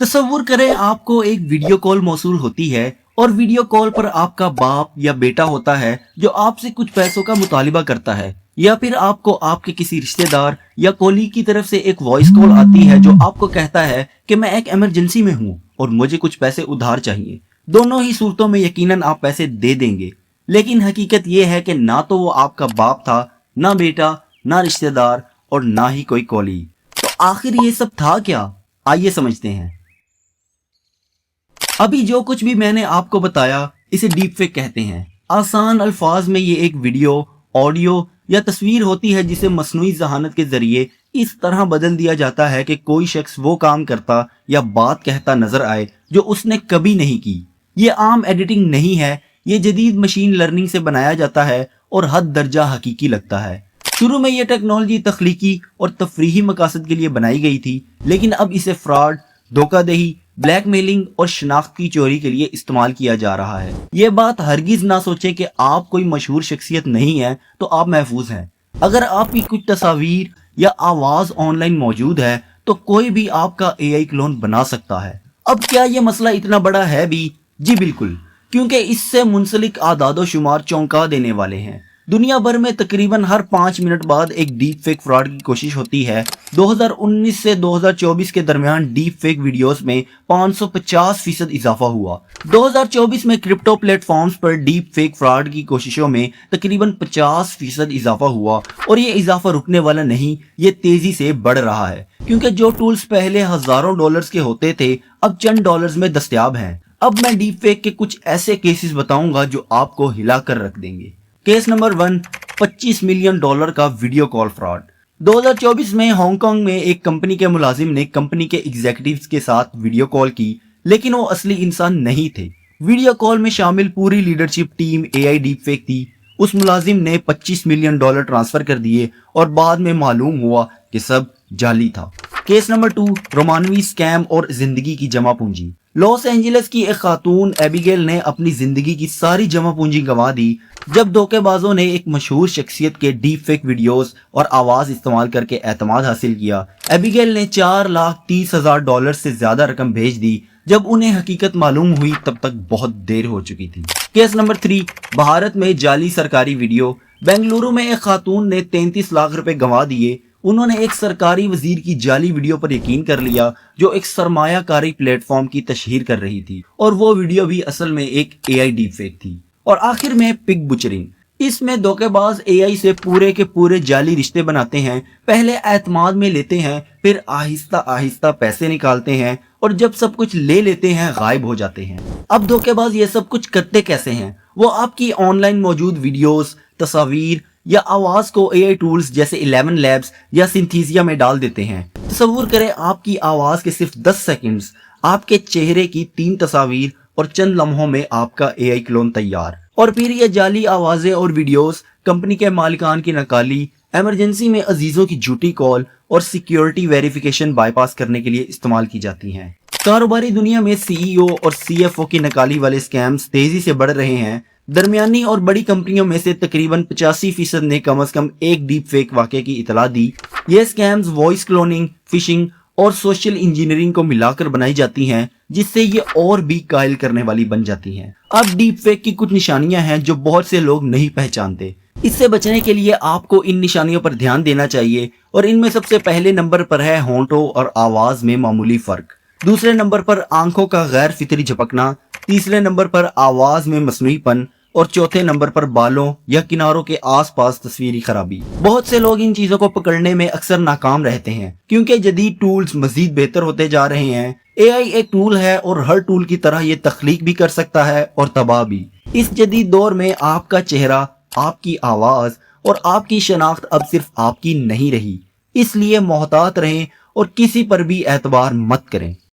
तसव्वुर करें आपको एक वीडियो कॉल मौसूल होती है और वीडियो कॉल पर आपका बाप या बेटा होता है जो आपसे कुछ पैसों का मुतालिबा करता है, या फिर आपको आपके किसी रिश्तेदार या कोलीग की तरफ से एक वॉइस कॉल आती है जो आपको कहता है कि मैं एक इमरजेंसी में हूँ और मुझे कुछ पैसे उधार चाहिए। दोनों ही सूरतों में यकीनन आप पैसे दे देंगे, लेकिन हकीकत यह है कि ना तो वो आपका बाप था, ना बेटा, ना रिश्तेदार और ना ही कोई कोलीग। तो आखिर ये सब था क्या? आइए समझते हैं। अभी जो कुछ भी मैंने आपको बताया इसे डीप फेक कहते हैं। आसान अल्फाज में ये एक वीडियो, ऑडियो या तस्वीर होती है जिसे मसनूई ज़हानत के जरिए इस तरह बदल दिया जाता है कि कोई शख्स वो काम करता या बात कहता नजर आए जो उसने कभी नहीं की। ये आम एडिटिंग नहीं है, ये जदीद मशीन लर्निंग से बनाया जाता है और हद दर्जा हकीकी लगता है। शुरू में यह टेक्नोलॉजी तख्लीकी और तफरीही मकासद के लिए बनाई गई थी, लेकिन अब इसे फ्रॉड, धोखाधही, ब्लैकमेलिंग और शनाख्त की चोरी के लिए इस्तेमाल किया जा रहा है। ये बात हरगिज ना सोचें कि आप कोई मशहूर शख्सियत नहीं है तो आप महफूज हैं। अगर आपकी कुछ तस्वीर या आवाज ऑनलाइन मौजूद है तो कोई भी आपका एआई क्लोन बना सकता है। अब क्या ये मसला इतना बड़ा है भी? जी बिल्कुल, क्योंकि इससे मुंसलिक आदादो शुमार चौंका देने वाले हैं। दुनिया भर में तकरीबन हर 5 मिनट बाद एक डीप फेक फ्रॉड की कोशिश होती है। 2019 से 2024 के दरमियान डीप फेक वीडियोस में 550% इजाफा हुआ। 2024 में क्रिप्टो प्लेटफॉर्म्स पर डीप फेक फ्रॉड की कोशिशों में तकरीबन 50% इजाफा हुआ और ये इजाफा रुकने वाला नहीं, ये तेजी से बढ़ रहा है, क्योंकि जो टूल्स पहले हजारों डॉलर्स के होते थे अब चंद डॉलर्स में दस्तयाब हैं। अब मैं डीप फेक के कुछ ऐसे केसेस बताऊंगा जो आपको हिला कर रख देंगे। केस नंबर 1, $25 मिलियन का वीडियो कॉल फ्रॉड। 2024 में हांगकांग में एक कंपनी के मुलाजिम ने कंपनी के एग्जीक्यूटिव्स के साथ वीडियो कॉल की, लेकिन वो असली इंसान नहीं थे। वीडियो कॉल में शामिल पूरी leadership team AI deep fake थी। उस मुलाजिम ने $25 मिलियन ट्रांसफर कर दिए और बाद में मालूम हुआ कि सब जाली था। केस नंबर 2, रोमानवी स्कैम और जिंदगी की जमा पूंजी। लॉस एंजलिस की एक खातून एबिगेल ने अपनी जिंदगी की सारी जमा पूंजी गंवा दी जब धोखेबाजों ने एक मशहूर शख्सियत के डीप फेक वीडियोस और आवाज इस्तेमाल करके एतमाद हासिल किया। एबिगेल ने $4,30,000 से ज्यादा रकम भेज दी। जब उन्हें हकीकत मालूम हुई तब तक बहुत देर हो चुकी थी। केस नंबर 3, भारत में जाली सरकारी वीडियो। बेंगलुरु में एक खातून ने 33 लाख रुपए गंवा दिए। उन्होंने एक सरकारी वजीर की जाली वीडियो पर यकीन कर लिया जो एक सरमायाकारी प्लेटफॉर्म की तशहीर कर रही थी, और वो वीडियो भी असल में एक एआई डीप फेक थी। और आखिर में पिग बुचरिंग। इसमें धोखेबाज एआई से पूरे के पूरे जाली रिश्ते बनाते हैं, पहले एतमाद में लेते हैं, फिर आहिस्ता आहिस्ता पैसे निकालते हैं और जब सब कुछ ले लेते हैं गायब हो जाते हैं। अब धोखेबाज ये सब कुछ करते कैसे हैं? वो आपकी ऑनलाइन मौजूद वीडियोस, तस्वीर या आवाज को एआई टूल्स जैसे 11 लैब्स या सिंथेसिया में डाल देते हैं। तसव्वुर करें आपकी आवाज के सिर्फ 10 सेकंड्स, आपके चेहरे की 3 तस्वीर और चंद लम्हों में आपका एआई क्लोन तैयार। और फिर ये जाली आवाजें और वीडियोस कंपनी के मालिकान की नकाली, इमरजेंसी में अजीजों की झूठी कॉल और सिक्योरिटी वेरिफिकेशन बाईपास करने के लिए इस्तेमाल की जाती हैं। कारोबारी दुनिया में सीईओ और सीएफओ की नकाली वाले स्कैम्स तेजी से बढ़ रहे हैं। दरमियानी और बड़ी कंपनियों में से तकरीबन 85% ने कम से कम एक डीप फेक वाक़े की इतला दी। ये स्कैम्स वॉइस क्लोनिंग, फिशिंग और सोशल इंजीनियरिंग को मिलाकर बनाई जाती हैं, जिससे ये और भी कायल करने वाली बन जाती हैं। अब डीप फेक की कुछ निशानियां हैं जो बहुत से लोग नहीं पहचानते। इससे बचने के लिए आपको इन निशानियों पर ध्यान देना चाहिए, और इनमें सबसे पहले नंबर पर है होंठों और आवाज में मामूली फर्क। दूसरे नंबर पर आंखों का गैर फितरी झपकना। तीसरे नंबर पर आवाज में मसनूईपन और चौथे नंबर पर बालों या किनारों के आसपास तस्वीरी खराबी। बहुत से लोग इन चीजों को पकड़ने में अक्सर नाकाम रहते हैं क्योंकि जदीद टूल्स मजीद बेहतर होते जा रहे हैं। एआई एक टूल है और हर टूल की तरह ये तख्लीक भी कर सकता है और तबाह भी। इस जदीद दौर में आपका चेहरा, आपकी आवाज और आपकी शनाख्त अब सिर्फ आपकी नहीं रही, इसलिए मोहतात रहें और किसी पर भी एतबार मत करें।